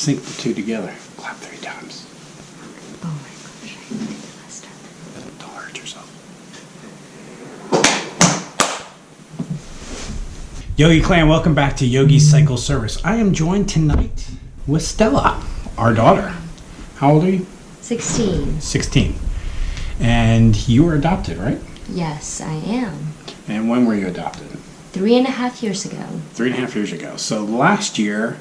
sync the two together. Clap 3 times. Oh my gosh, I did it last time. Don't hurt yourself. Yogi Clan, welcome back to Yogi's Cycle Service. I am joined tonight with Stella, our daughter. How old are you? 16. 16. And you were adopted, right? Yes, I am. And when were you adopted? 3.5 years ago. 3.5 years ago. So last year,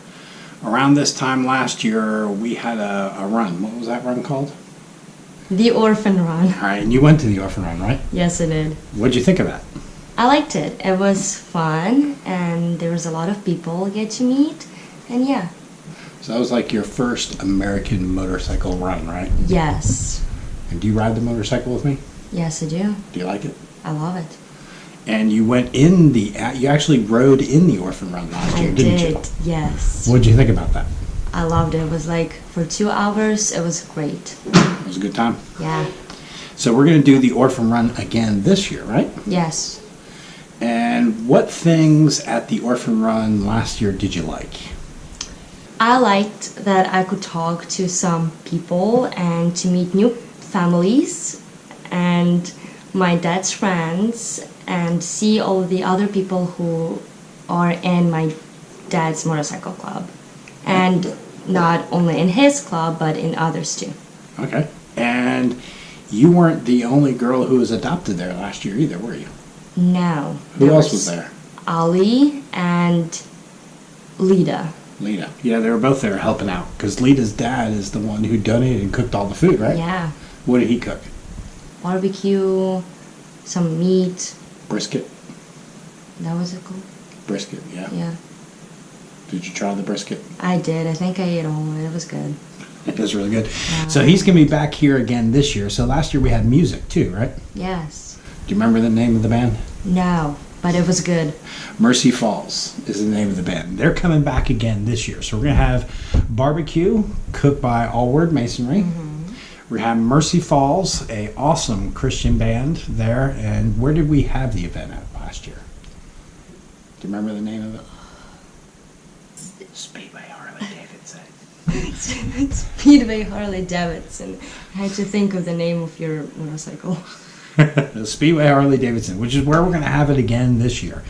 around this time last year, we had a run. What was that run called? The Orphan Run. All right, and you went to the Orphan Run, right? Yes, I did. What'd you think of that? I liked it. It was fun, and there was a lot of people I get to meet, and yeah. So that was like your first American motorcycle run, right? Yes. And do you ride the motorcycle with me? Yes, I do. Do you like it? I love it. And you went in you actually rode in the Orphan Run last year, didn't you? I did, yes. What did you think about that? I loved it. It was like, for 2 hours, it was great. It was a good time? Yeah. So we're going to do the Orphan Run again this year, right? Yes. And what things at the Orphan Run last year did you like? I liked that I could talk to some people and to meet new families and my dad's friends and see all the other people who are in my dad's motorcycle club. And not only in his club, but in others too. Okay. And you weren't the only girl who was adopted there last year either, were you? No. Who else was there? Ali and Lita. Lita. Yeah, they were both there helping out. Because Lita's dad is the one who donated and cooked all the food, right? Yeah. What did he cook? Barbecue, some meat. Brisket? That was it called? Brisket, yeah. Yeah. Did you try the brisket? I did. I think I ate all of it. It was good. It was really good. So he's going to be back here again this year. So last year we had music too, right? Yes. Do you remember the name of the band? No, but it was good. Mercy Falls is the name of the band. They're coming back again this year. So we're going to have barbecue cooked by All Word Masonry. Mm-hmm. We have Mercy Falls, a awesome Christian band there. And where did we have the event at last year? Do you remember the name of it? Speedway Harley Davidson. Speedway Harley Davidson. I had to think of the name of your motorcycle. The Speedway Harley Davidson, which is where we're going to have it again this year.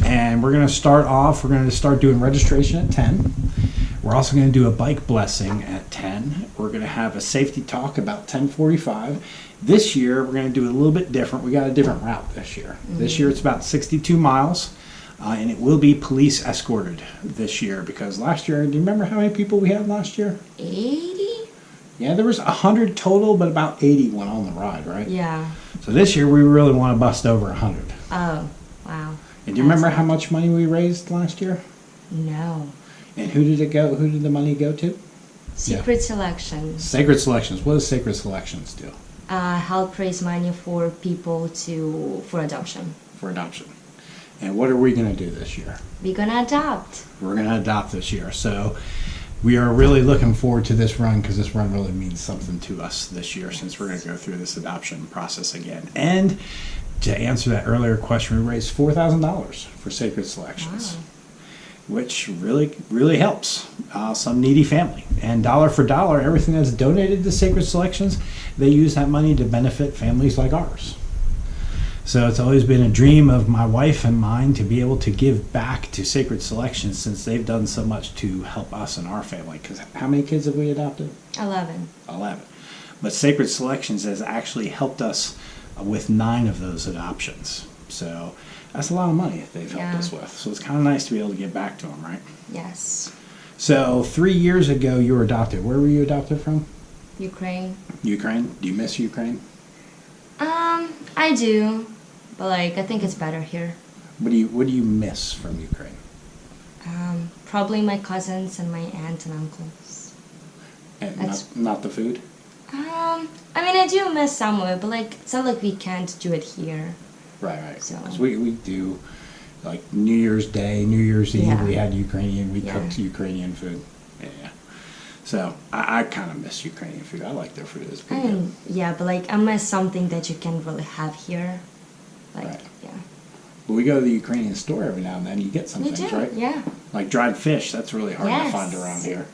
And we're going to start doing registration at 10. We're also going to do a bike blessing at 10. We're going to have a safety talk about 10:45. This year, we're going to do it a little bit different. We got a different route this year. Mm-hmm. This year, it's about 62 miles. And it will be police escorted this year because last year, do you remember how many people we had last year? 80? Yeah, there was 100 total, but about 80 went on the ride, right? Yeah. So this year, we really want to bust over 100. Oh, wow. And do you remember how much money we raised last year? No. And who did it go? Who did the money go to? Secret Selections. Sacred Selections. What does Sacred Selections do? Help raise money for people for adoption. For adoption. And what are we going to do this year? We're going to adopt. We're going to adopt this year. So we are really looking forward to this run because this run really means something to us this year since we're going to go through this adoption process again. And to answer that earlier question, we raised $4,000 for Sacred Selections, wow. which really, really helps some needy family. And dollar for dollar, everything that's donated to Sacred Selections, they use that money to benefit families like ours. So it's always been a dream of my wife and mine to be able to give back to Sacred Selections since they've done so much to help us and our family. Because how many kids have we adopted? 11. 11. But Sacred Selections has actually helped us with 9 of those adoptions. So that's a lot of money that they've helped us with. So it's kind of nice to be able to give back to them, right? Yes. So 3 years ago you were adopted. Where were you adopted from? Ukraine. Ukraine? Do you miss Ukraine? I do. But I think it's better here. What do you miss from Ukraine? Probably my cousins and my aunt and uncles. And not the food? I do miss some of it, but it's not like we can't do it here. Right. So. We do, like New Year's Day, New Year's Eve, we had we cooked Ukrainian food. Yeah. So I kind of miss Ukrainian food. I like their food. It's pretty good. Yeah, but I miss something that you can't really have here. Right. Yeah. But we go to the Ukrainian store every now and then. You get some things, right? Yeah. Like dried fish. That's really hard to find around here.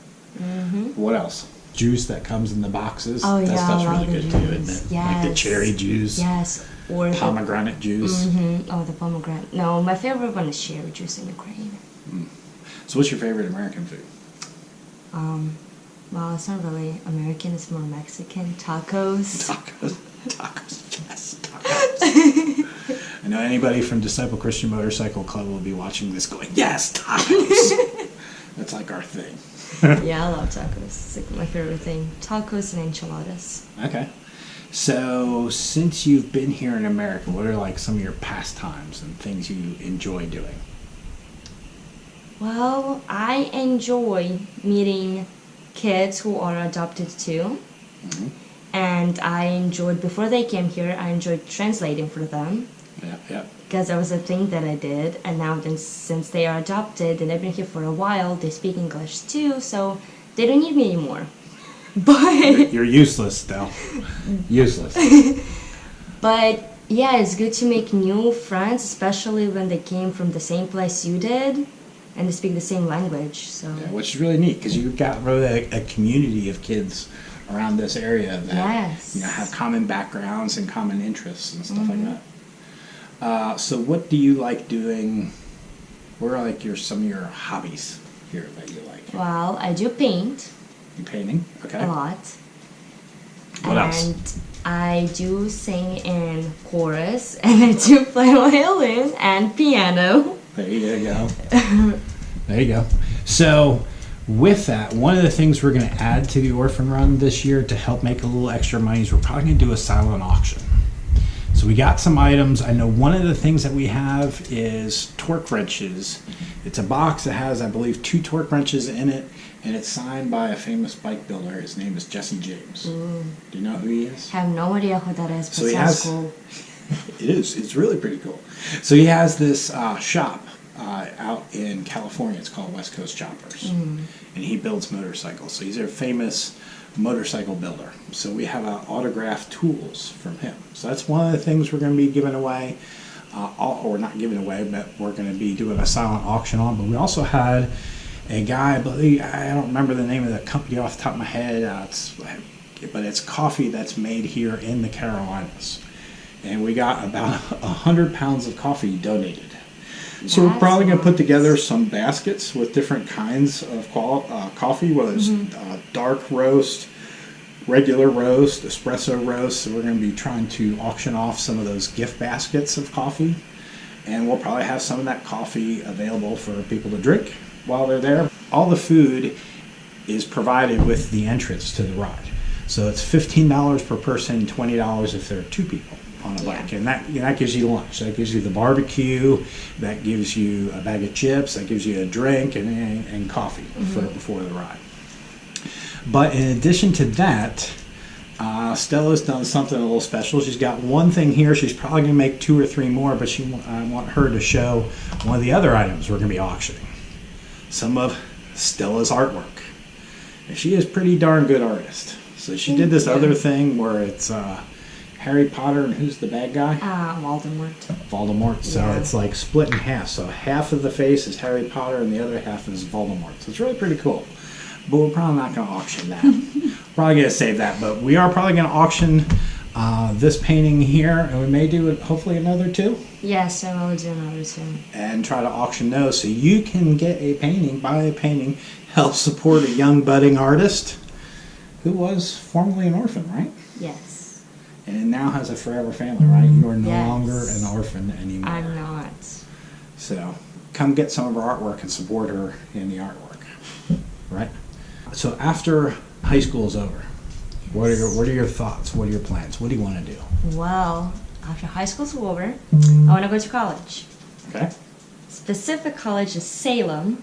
What else? Juice that comes in the boxes. Oh, that yeah, stuff's I love really the good too, juice. isn't it? Like the Yes. cherry juice. Yes, or Pomegranate juice. Oh, the pomegranate. No, my favorite one is cherry juice in Ukraine. So what's your favorite American food? Well, it's not really American, it's more Mexican. Tacos. Tacos, yes, tacos. I know anybody from Disciple Christian Motorcycle Club will be watching this going, yes, tacos. That's like our thing. Yeah, I love tacos. It's like my favorite thing. Tacos and enchiladas. Okay. So since you've been here in America, what are like some of your pastimes and things you enjoy doing? Well, I enjoy meeting kids who are adopted too. And I enjoyed, before they came here, I enjoyed translating for them. Yeah. Because that was a thing that I did. And now then, since they are adopted and they've been here for a while, they speak English too, so they don't need me anymore. But You're useless, Stella. Useless. But yeah, it's good to make new friends, especially when they came from the same place you did and they speak the same language. So Yeah, which is really neat because you've got really a community of kids around this area that Yes. have common backgrounds and common interests and stuff like that. So what do you like doing? What are like some of your hobbies here that you like? well, I do paint You painting? Okay. a lot. What else? And I do sing in chorus and I do play violin and piano. There you go. There you go. So, with that, one of the things we're going to add to the Orphan Run this year to help make a little extra money is we're probably going to do a silent auction. So we got some items. I know one of the things that we have is torque wrenches. It's a box that has, I believe, 2 torque wrenches in it, and it's signed by a famous bike builder. His name is Jesse James. Do you know who he is? I have no idea who that is, but So he sounds has- cool. It is. It's really pretty cool. So he has this shop out in California. It's called West Coast Choppers, and he builds motorcycles. So he's a famous motorcycle builder. So we have autographed tools from him. So that's one of the things we're going to be giving away, or not giving away, but we're going to be doing a silent auction on. But we also had a guy, I don't remember the name of the company off the top of my head, but it's coffee that's made here in the Carolinas. And we got about 100 pounds of coffee donated. So we're That's probably going to put nice. together some baskets with different kinds of coffee, whether it's dark roast, regular roast, espresso roast. So we're going to be trying to auction off some of those gift baskets of coffee. And we'll probably have some of that coffee available for people to drink while they're there. All the food is provided with the entrance to the ride. So it's $15 per person, $20 if there are 2 people on a bike. And that gives you lunch. That gives you the barbecue. That gives you a bag of chips. That gives you a drink and coffee before the ride. But in addition to that, Stella's done something a little special. She's got one thing here. She's probably going to make 2 or 3 more, but I want her to show one of the other items we're going to be auctioning. Some of Stella's artwork. And she is a pretty darn good artist. So she did this other thing where it's Harry Potter and who's the bad guy? Voldemort. Voldemort. So Yeah. it's like split in half. So half of the face is Harry Potter and the other half is Voldemort. So it's really pretty cool. But we're probably not going to auction that. Probably going to save that. But we are probably going to auction this painting here. And we may do hopefully another 2. Yes, I will do another 2. And try to auction those. So you can get a painting, buy a painting, help support a young budding artist who was formerly an orphan, right? Yes. And now has a forever family, right? You are no Yes. longer an orphan anymore. I'm not. So come get some of her artwork and support her in the artwork, right? So after high school is over, what are your thoughts? What are your plans? What do you want to do? Well, after high school's over, I want to go to college. Okay. Specific college is Salem.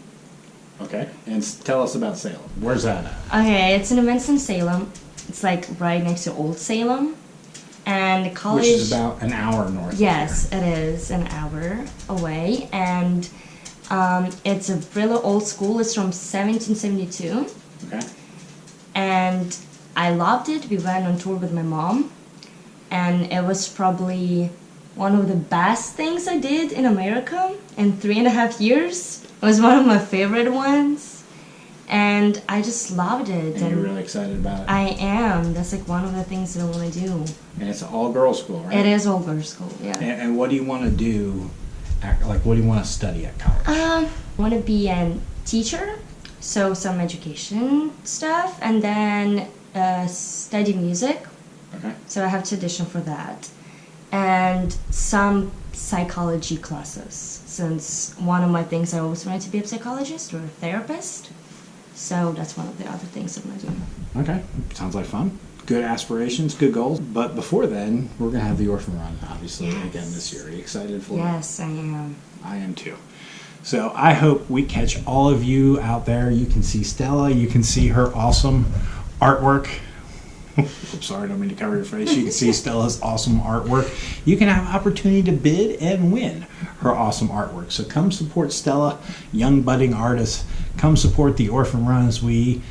Okay. And tell us about Salem. Where's that at? Okay, it's in Winston, Salem. It's like right next to Old Salem. And the college... Which is about an hour north. Yes, it is an hour away. And it's a really old school. It's from 1772. Okay. And I loved it. We went on tour with my mom. And it was probably one of the best things I did in America in 3.5 years. It was one of my favorite ones. and I just loved it. And you're really excited about it. I am. That's like one of the things that I want to do. And it's an all-girls school, right? It is all girls school, yeah. And what do you want to do? Like, what do you want to study at college? I want to be a teacher, so some education stuff, and then study music. Okay. So I have to audition for that, and some psychology classes. Since one of my things I always wanted to be a psychologist or a therapist, so that's one of the other things I'm gonna do. Okay, sounds like fun. Good aspirations, good goals. But before then, we're gonna have the Orphan Run, obviously, Yes. again this year. Are you excited for it? Yes, I am. I am too. So I hope we catch all of you out there. You can see Stella. You can see her awesome artwork. I'm sorry, I don't mean to cover your face. You can see Stella's awesome artwork. You can have opportunity to bid and win her awesome artwork. So come support Stella, young budding artist. Come support the Orphan Run as we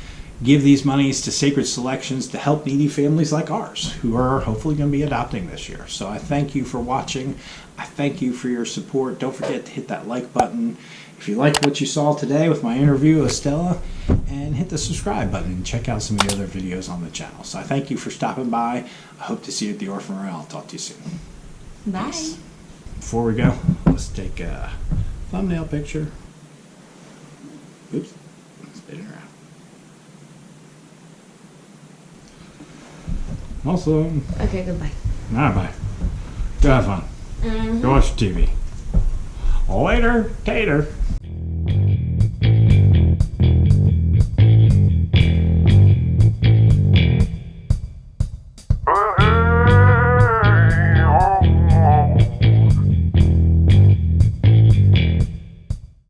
give these monies to Sacred Selections to help needy families like ours who are hopefully going to be adopting this year. So I thank you for watching. I thank you for your support. Don't forget to hit that like button if you liked what you saw today with my interview with Stella, and hit the subscribe button and check out some of the other videos on the channel. So I thank you for stopping by. I hope to see you at the Orphan Run. I'll talk to you soon. Bye. Peace. Before we go, let's take a thumbnail picture. Oops, spinning around. Awesome. Okay, goodbye. All right, bye. Go have fun. Go watch TV. Later, tater.